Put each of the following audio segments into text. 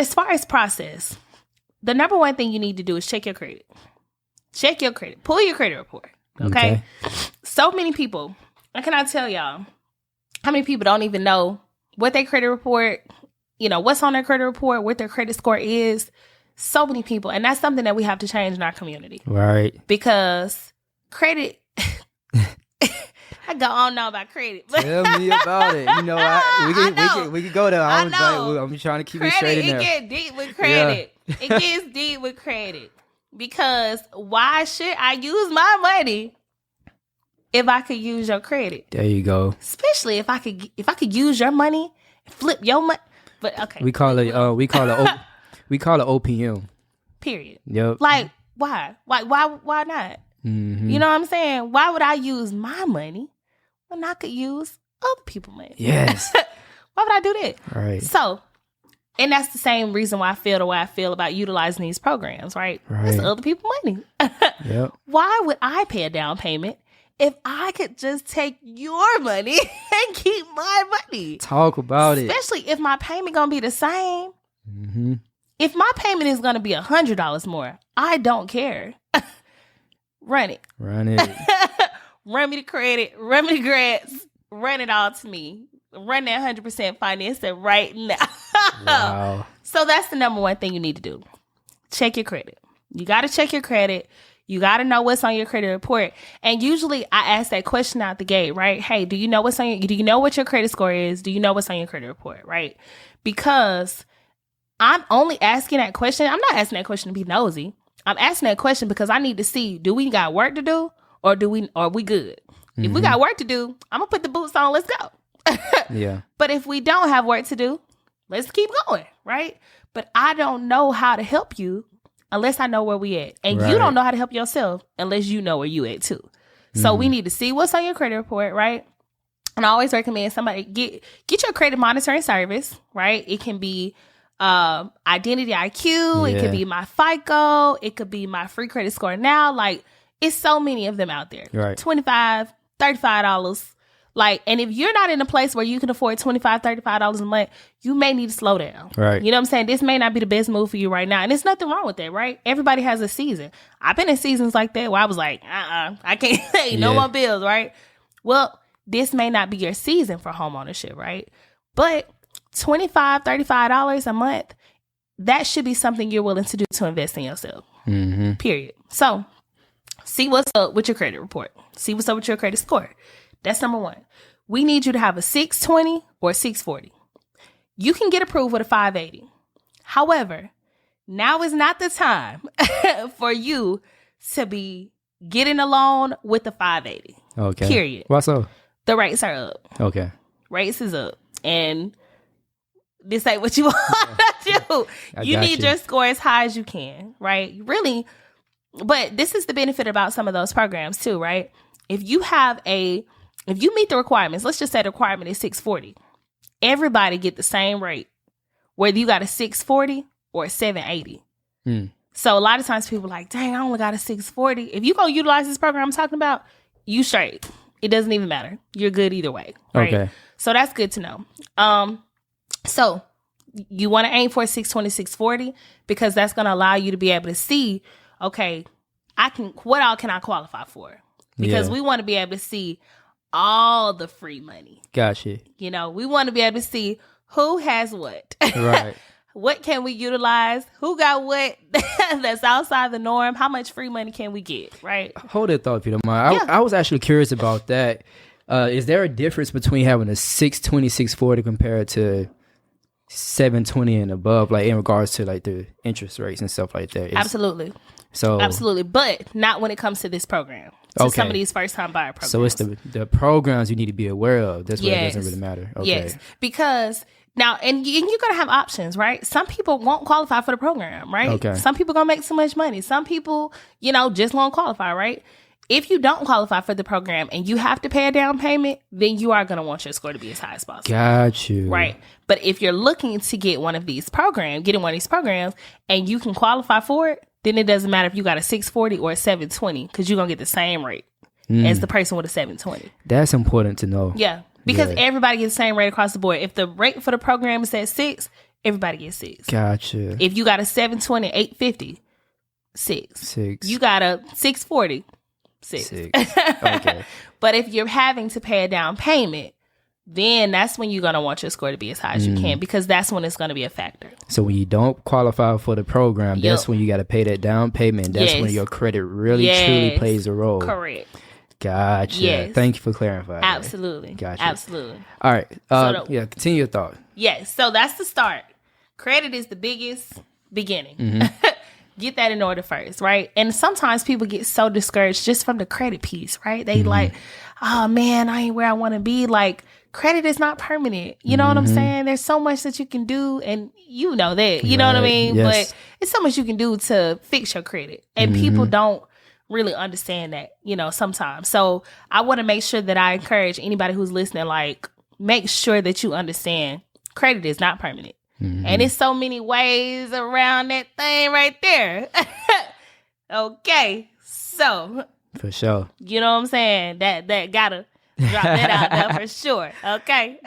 as far as process, the number one thing you need to do is check your credit. Check your credit. Pull your credit report. Okay? So many people, I cannot tell y'all how many people don't even know what their credit report, what's on their credit report, what their credit score is. So many people. And that's something that we have to change in our community. Right. Because credit, I go on now about credit. Tell me about it. We can go there. I'm trying to keep it straight in there. It gets deep with credit. Yeah. It gets deep with credit. Because why should I use my money if I could use your credit? There you go. Especially if I could use your money, flip your money. But okay. We call it OPM. Period. Yep. Like why? Why not? Mm-hmm. You know what I'm saying? Why would I use my money when I could use other people's money? Yes. Why would I do that? Right. So, and that's the same reason why I feel the way I feel about utilizing these programs, right? It's other people's money. Yep. Why would I pay a down payment if I could just take your money and keep my money? Talk about it. Especially if my payment gonna be the same. Mm-hmm. If my payment is gonna be $100 more, I don't care. Run it. Run it. Run me the credit. Run me the grants. Run it all to me. Run that 100% financing right now. Wow. So that's the number one thing you need to do. Check your credit. You got to check your credit. You got to know what's on your credit report. And usually I ask that question out the gate, right? Hey, do you know what your credit score is? Do you know what's on your credit report, right? Because I'm only asking that question. I'm not asking that question to be nosy. I'm asking that question because I need to see, do we got work to do or are we good? Mm-hmm. If we got work to do, I'm going to put the boots on. Let's go. Yeah. But if we don't have work to do, let's keep going, right? But I don't know how to help you unless I know where we at. And you don't know how to help yourself unless you know where you at too. So we need to see what's on your credit report, right? And I always recommend somebody get your credit monitoring service, right? It can be Identity IQ. It could be my FICO. It could be my free credit score now. Like, it's so many of them out there. Right. $25, $35. Like, and if you're not in a place where you can afford $25, $35 a month, you may need to slow down. Right. You know what I'm saying? This may not be the best move for you right now. And there's nothing wrong with that, right? Everybody has a season. I've been in seasons like that where I was like, I can't pay no more bills, right? Well, this may not be your season for home ownership, right? But $25, $35 a month, that should be something you're willing to do to invest in yourself. Mm-hmm. Period. So, see what's up with your credit report. See what's up with your credit score. That's number one. We need you to have a 620 or 640. You can get approved with a 580. However, now is not the time for you to be getting a loan with a 580. Okay. Period. Why so? The rates are up. Okay. Rates is up. And this ain't what you want to do. You need your score as high as you can, right? Really. But this is the benefit about some of those programs too, right? If you meet the requirements, let's just say the requirement is 640. Everybody get the same rate, whether you got a 640 or a 780. So a lot of times people are like, dang, I only got a 640. If you gonna utilize this program I'm talking about, you straight. It doesn't even matter. You're good either way. Right? Okay. So that's good to know. So you want to aim for 620, 640 because that's going to allow you to be able to see, okay, what all can I qualify for? Because we want to be able to see all the free money. Gotcha. You know, we want to be able to see who has what. Right. What can we utilize? Who got what that's outside the norm? How much free money can we get? Right. Hold that thought if you don't mind. I was actually curious about that. Is there a difference between having a 620, 640 compared to 720 and above, like in regards to like the interest rates and stuff like that? Absolutely. So absolutely, but not when it comes to this program. To some of these first time buyer programs. So it's the programs you need to be aware of. That's where it doesn't really matter. Okay. Yes, because now and you're gonna have options, right? Some people won't qualify for the program, right? Okay. Some people gonna make so much money. Some people, just won't qualify, right? If you don't qualify for the program and you have to pay a down payment, then you are going to want your score to be as high as possible. Got you. Right. But if you're looking to get one of these programs, and you can qualify for it, then it doesn't matter if you got a 640 or a 720 because you're going to get the same rate as the person with a 720. That's important to know. Yeah. Because everybody gets the same rate across the board. If the rate for the program is at 6, everybody gets 6. Gotcha. If you got a 720, 850, 6. You got a 640, 6. Okay. But if you're having to pay a down payment, then that's when you're going to want your score to be as high as you can, because that's when it's going to be a factor. So when you don't qualify for the program, that's when you got to pay that down payment. That's when your credit really truly plays a role. Correct. Gotcha. Yes. Thank you for clarifying. Absolutely. Gotcha. Absolutely. All right. Continue your thought. Yes. So that's the start. Credit is the biggest beginning. Get that in order first, right? And sometimes people get so discouraged just from the credit piece, right? They like, oh man, I ain't where I want to be. Like, credit is not permanent. You know what I'm saying? There's so much that you can do, and you know that. You know what I mean? Yes. But it's so much you can do to fix your credit. And people don't really understand that, you know, sometimes. So I want to make sure that I encourage anybody who's listening, like, make sure that you understand credit is not permanent. And it's so many ways around that thing right there. Okay. So. For sure. You know what I'm saying? That gotta drop that out there for sure. Okay.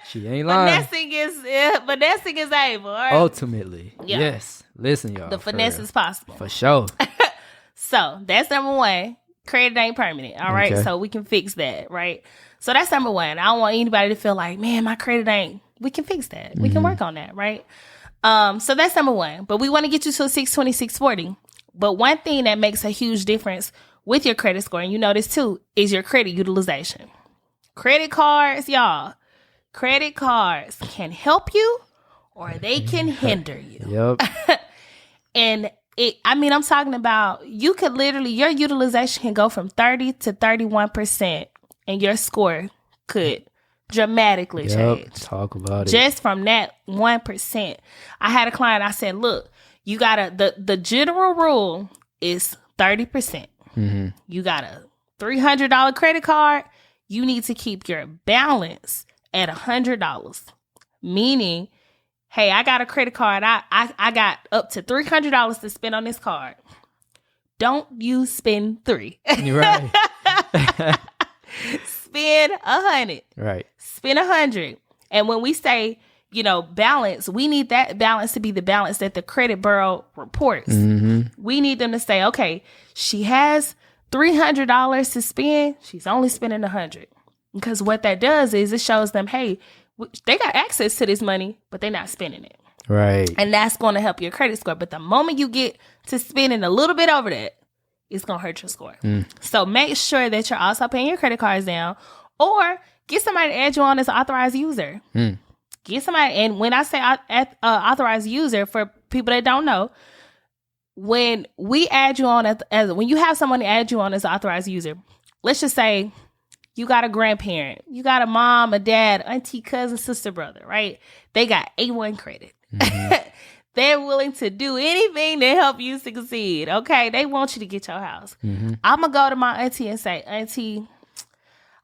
She ain't lying. Finessing is able. All right? Ultimately. Yeah. Yes. Listen, y'all. The finesse is possible. For sure. So that's number 1. Credit ain't permanent. All right. Okay. So we can fix that. Right. So that's number 1. I don't want anybody to feel like, man, my credit ain't. We can fix that. We can work on that. Right. So that's number 1. But we want to get you to a 620, 640. But one thing that makes a huge difference with your credit score, and you know this too, is your credit utilization. Credit cards, y'all. Credit cards can help you or they can hinder you. Yep. And I'm talking about, you could literally, your utilization can go from 30 to 31%, and your score could dramatically change. Talk about it. Just from that 1%. I had a client, I said, look, you gotta, the general rule is 30%. You got a $300 credit card, you need to keep your balance at $100. Meaning, hey, I got a credit card, I got up to $300 to spend on this card. Don't you spend 3. Right. Spend 100. Right. Spend 100. And when we say, you know, balance, we need that balance to be the balance that the credit bureau reports. We need them to say, okay, she has $300 to spend. She's only spending 100. Because what that does is it shows them, hey, they got access to this money, but they're not spending it. Right. And that's going to help your credit score. But the moment you get to spending a little bit over that, it's going to hurt your score. So make sure that you're also paying your credit cards down, or get somebody to add you on as an authorized user. Get somebody. And when I say authorized user, for people that don't know, when we add you on when you have someone to add you on as an authorized user, let's just say you got a grandparent, you got a mom, a dad, auntie, cousin, sister, brother, right? They got A1 credit. They're willing to do anything to help you succeed. Okay. They want you to get your house. I'm going to go to my auntie and say, auntie,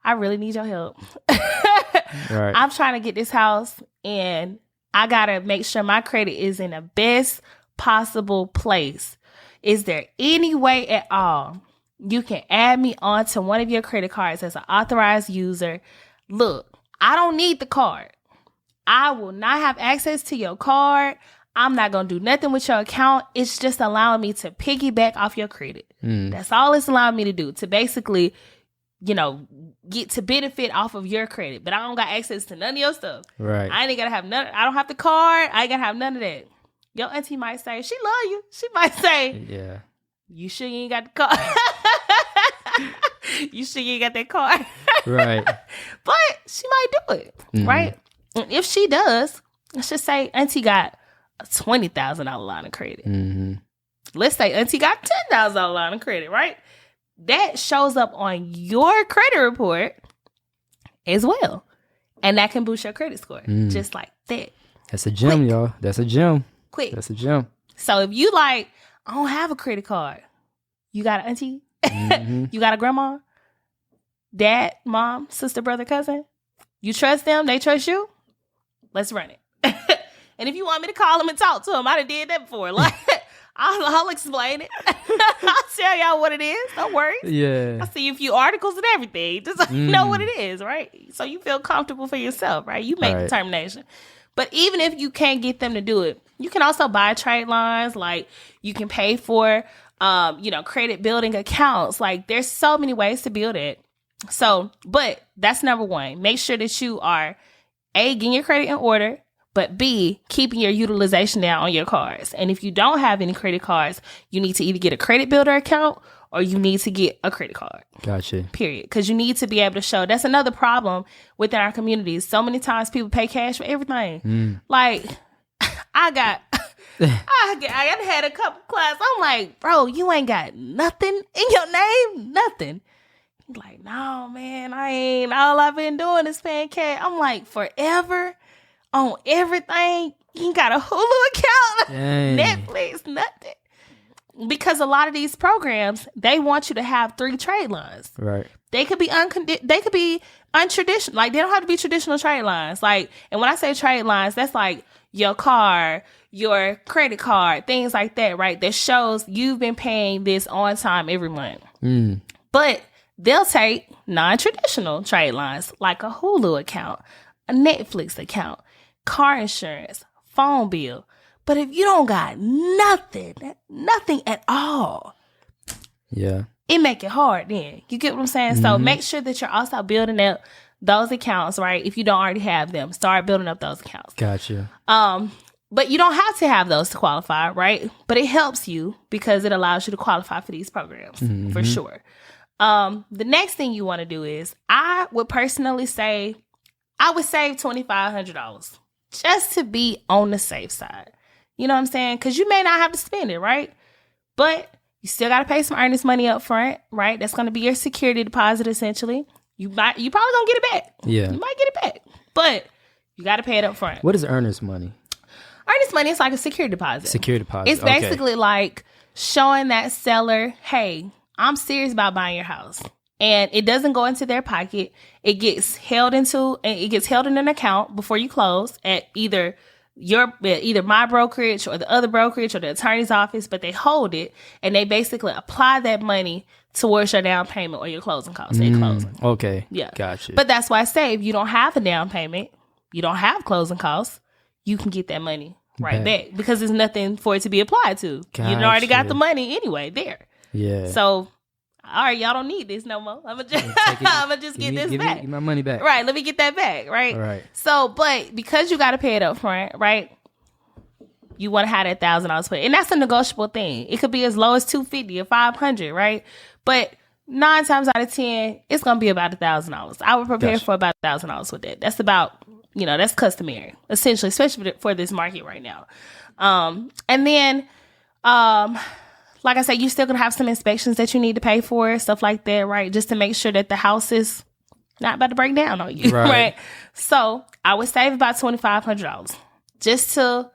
I really need your help. Right. I'm trying to get this house, and I got to make sure my credit is in the best possible place. Is there any way at all you can add me onto one of your credit cards as an authorized user? Look, I don't need the card. I will not have access to your card. I'm not going to do nothing with your account. It's just allowing me to piggyback off your credit. That's all it's allowing me to do, to basically, you know, get to benefit off of your credit. But I don't got access to none of your stuff. Right. I ain't got to have none. I don't have the card. I ain't got to have none of that. Your auntie might say, she love you. She might say, yeah, you sure you ain't got the card? You sure you ain't got that card? Right. But she might do it. Right. And if she does, let's just say auntie got a $20,000 line of credit. Let's say auntie got $10,000 line of credit, right? That shows up on your credit report as well. And that can boost your credit score. Just like that. That's a gem, quick. Y'all. That's a gem. Quick. That's a gem. So if you like, I don't have a credit card. You got an auntie? You got a grandma? Dad, mom, sister, brother, cousin? You trust them? They trust you? Let's run it. And if you want me to call them and talk to them, I done did that before. Like, I'll explain it. I'll tell y'all what it is. Don't worry. Yeah. I'll see a few articles and everything. Just know what it is, right? So you feel comfortable for yourself, right? You make the determination. But even if you can't get them to do it, you can also buy trade lines. Like, you can pay for, credit building accounts. Like, there's so many ways to build it. So, but that's number one. Make sure that you are, A, getting your credit in order, but B, keeping your utilization down on your cards. And if you don't have any credit cards, you need to either get a credit builder account or you need to get a credit card. Gotcha. Period. Because you need to be able to show. That's another problem within our communities. So many times people pay cash for everything. Like, I had a couple clients. I'm like, bro, you ain't got nothing in your name? Nothing. He's like, no, man, I ain't. All I've been doing is paying cash. I'm like, forever on everything? You ain't got a Hulu account, Netflix, nothing. Because a lot of these programs, they want you to have 3 trade lines. Right. They could be untraditional. Like, they don't have to be traditional trade lines. Like, and when I say trade lines, that's like your car, your credit card, things like that, right? That shows you've been paying this on time every month. But they'll take non-traditional trade lines like a Hulu account, a Netflix account, car insurance, phone bill. But if you don't got nothing at all, it make it hard then. You get what I'm saying? So make sure that you're also building up those accounts, right? If you don't already have them, start building up those accounts. Gotcha. But you don't have to have those to qualify, right? But it helps you because it allows you to qualify for these programs, for sure. The next thing you want to do is, I would personally say, I would save $2,500 just to be on the safe side. You know what I'm saying? Because you may not have to spend it, right? But you still got to pay some earnest money up front, right? That's going to be your security deposit, essentially. You probably going to get it back. Yeah. You might get it back. But you got to pay it up front. What is earnest money? Earnest money is like a security deposit. Security deposit. It's basically like showing that seller, hey, I'm serious about buying your house. And it doesn't go into their pocket. It gets held in an account before you close at either my brokerage or the other brokerage or the attorney's office, but they hold it and they basically apply that money towards your down payment or your closing costs. Okay. Yeah. Gotcha. But that's why I say, if you don't have a down payment, you don't have closing costs, you can get that money right back because there's nothing for it to be applied to. Gotcha. You already got the money anyway there. Yeah. So, all right, y'all don't need this no more. I'm gonna just get this back. Give my money back. Right, let me get that back, right? All right. So, but because you got to pay it up front, right? You want to have that $1,000 put, and that's a negotiable thing. It could be as low as $250 or $500, right? But 9 times out of 10, it's gonna be about $1,000. I would prepare for about $1,000 with that. That's about, that's customary, essentially, especially for this market right now. And then, like I said, you're still going to have some inspections that you need to pay for, stuff like that, right? Just to make sure that the house is not about to break down on you, right? So I would save about $2,500 just to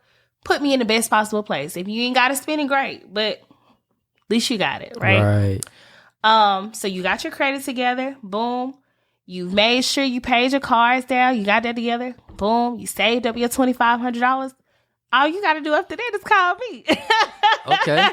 put me in the best possible place. If you ain't got to spend it, great, but at least you got it, right? Right. So you got your credit together, boom. You've made sure you paid your cards down. You got that together, boom. You saved up your $2,500. All you got to do after that is call me. Okay.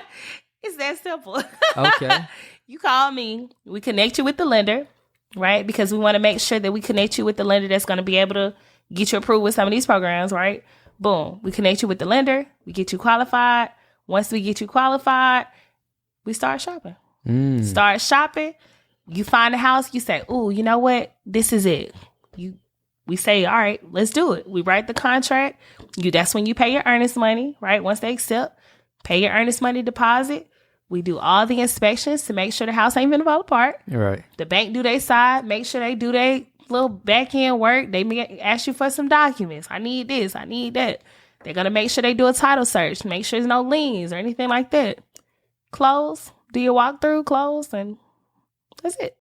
It's that simple. Okay. You call me. We connect you with the lender, right? Because we want to make sure that we connect you with the lender that's going to be able to get you approved with some of these programs, right? Boom. We connect you with the lender. We get you qualified. Once we get you qualified, we start shopping. Start shopping. You find a house. You say, ooh, you know what? This is it. We say, all right, let's do it. We write the contract. That's when you pay your earnest money, right? Once they accept, pay your earnest money deposit. We do all the inspections to make sure the house ain't gonna fall apart. Right. The bank do their side. Make sure they do their little back end work. They may ask you for some documents. I need this. I need that. They're gonna make sure they do a title search. Make sure there's no liens or anything like that. Close. Do your walkthrough. Close, and that's it.